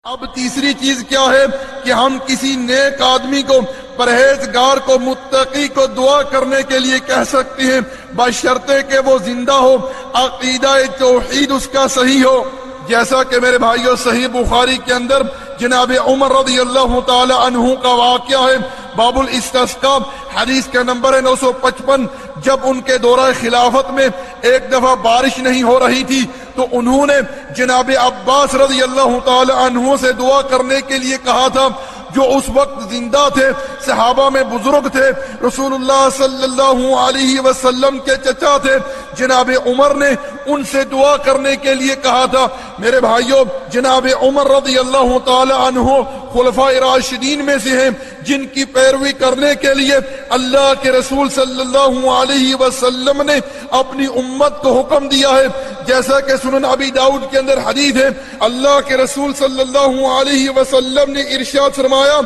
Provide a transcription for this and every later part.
اب تیسری چیز کیا ہے کہ ہم کسی نیک آدمی کو، پرہیزگار کو، متقی کو دعا کرنے کے لیے کہہ سکتے ہیں بشرطے کہ وہ زندہ ہو، عقیدہ توحید اس کا صحیح ہو. جیسا کہ میرے بھائیو صحیح بخاری کے اندر جناب عمر رضی اللہ تعالی عنہ کا واقعہ ہے، باب الاستسقاء، حدیث کا نمبر ہے 955. جب ان کے دورہ خلافت میں ایک دفعہ بارش نہیں ہو رہی تھی تو انہوں نے جناب عباس رضی اللہ تعالی عنہ سے دعا کرنے کے لیے کہا تھا، جو اس وقت زندہ تھے، صحابہ میں بزرگ تھے، رسول اللہ صلی اللہ علیہ وسلم کے چچا تھے. جناب عمر نے ان سے دعا کرنے کے لیے کہا تھا. میرے بھائیوں، جناب عمر رضی اللہ تعالی عنہ خلفائے راشدین میں سے ہیں جن کی پیروی کرنے کے لیے اللہ کے رسول صلی اللہ علیہ وسلم نے اپنی امت کو حکم دیا ہے. جیسا کہ سنن ابی داؤد کے اندر حدیث ہے، اللہ کے رسول صلی اللہ علیہ وسلم نے ارشاد فرمایا،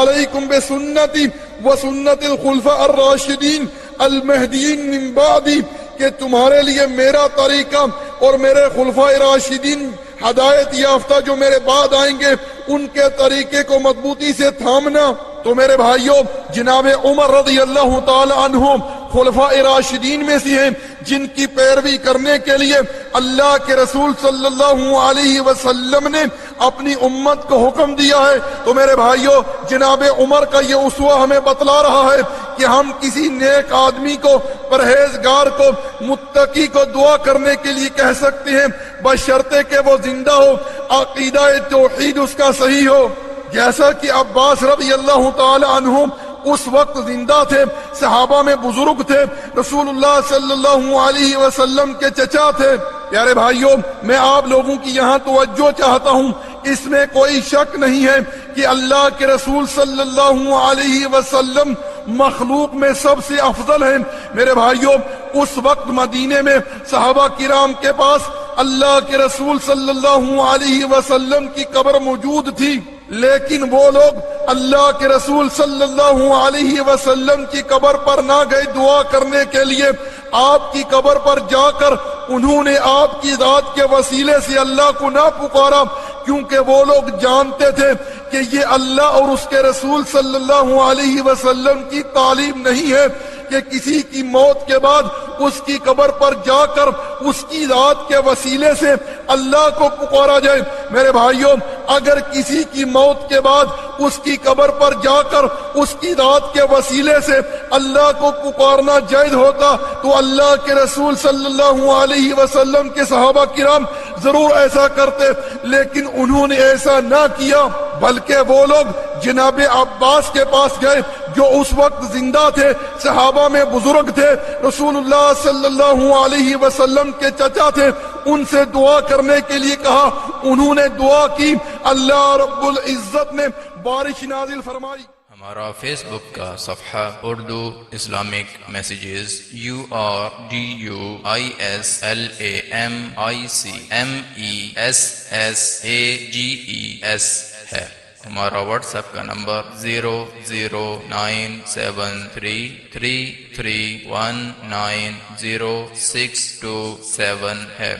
علیکم بسنتی وسنت الخلفاء الراشدین المہدیین من بعدی، کہ تمہارے لیے میرا طریقہ اور میرے خلفائے راشدین ہدایت یافتہ جو میرے بعد آئیں گے ان کے طریقے کو مضبوطی سے تھامنا. تو میرے بھائیوں، جناب عمر رضی اللہ تعالی عنہ خلفائے راشدین میں سے ہیں جن کی پیروی کرنے کے لیے اللہ کے رسول صلی اللہ علیہ وسلم نے اپنی امت کو حکم دیا ہے. تو میرے بھائیوں، جناب عمر کا یہ اسوہ ہمیں بتلا رہا ہے کہ ہم کسی نیک آدمی کو، پرہیزگار کو، متقی کو دعا کرنے کے لیے کہہ سکتے ہیں بشرطے کہ وہ زندہ ہو، عقیدہ توحید اس کا صحیح ہو. جیسا کہ عباس رضی اللہ تعالی عنہ اس وقت زندہ تھے، صحابہ میں بزرگ تھے، رسول اللہ صلی اللہ علیہ وسلم کے چچا تھے. پیارے بھائیوں، میں آپ لوگوں کی یہاں توجہ چاہتا ہوں، اس میں کوئی شک نہیں ہے کہ اللہ کے رسول صلی اللہ علیہ وسلم مخلوق میں سب سے افضل ہیں. میرے بھائیوں، اس وقت مدینے میں صحابہ کرام کے پاس اللہ کے رسول صلی اللہ علیہ وسلم کی قبر موجود تھی، لیکن وہ لوگ اللہ کے رسول صلی اللہ علیہ وسلم کی قبر پر نہ گئے دعا کرنے کے لیے. آپ کی قبر پر جا کر انہوں نے آپ کی ذات کے وسیلے سے اللہ کو نہ پکارا، کیونکہ وہ لوگ جانتے تھے کہ یہ اللہ اور اس کے رسول صلی اللہ علیہ وسلم کی تعلیم نہیں ہے کہ کسی کی موت کے بعد اس کی قبر پر جا کر اس کی ذات کے وسیلے سے اللہ کو پکارا جائے. میرے بھائیوں، اگر کسی کی موت کے بعد اس کی قبر پر جا کر اس کی ذات کے وسیلے سے اللہ کو پکارنا جائز ہوتا تو اللہ کے رسول صلی اللہ علیہ وسلم کے صحابہ کرام ضرور ایسا کرتے، لیکن انہوں نے ایسا نہ کیا، بلکہ وہ لوگ جناب عباس کے پاس گئے جو اس وقت زندہ تھے، صحابہ میں بزرگ تھے، رسول اللہ صلی اللہ علیہ وسلم کے چچا تھے. ان سے دعا کرنے کے لیے کہا، انہوں نے دعا کی، اللہ رب العزت نے بارش نازل فرمائی. ہمارا فیس بک کا صفحہ اردو اسلامک میسیجز URDUISLAMICMESSAGES ہے. ہمارا واٹس ایپ کا نمبر 0097333190627 ہے.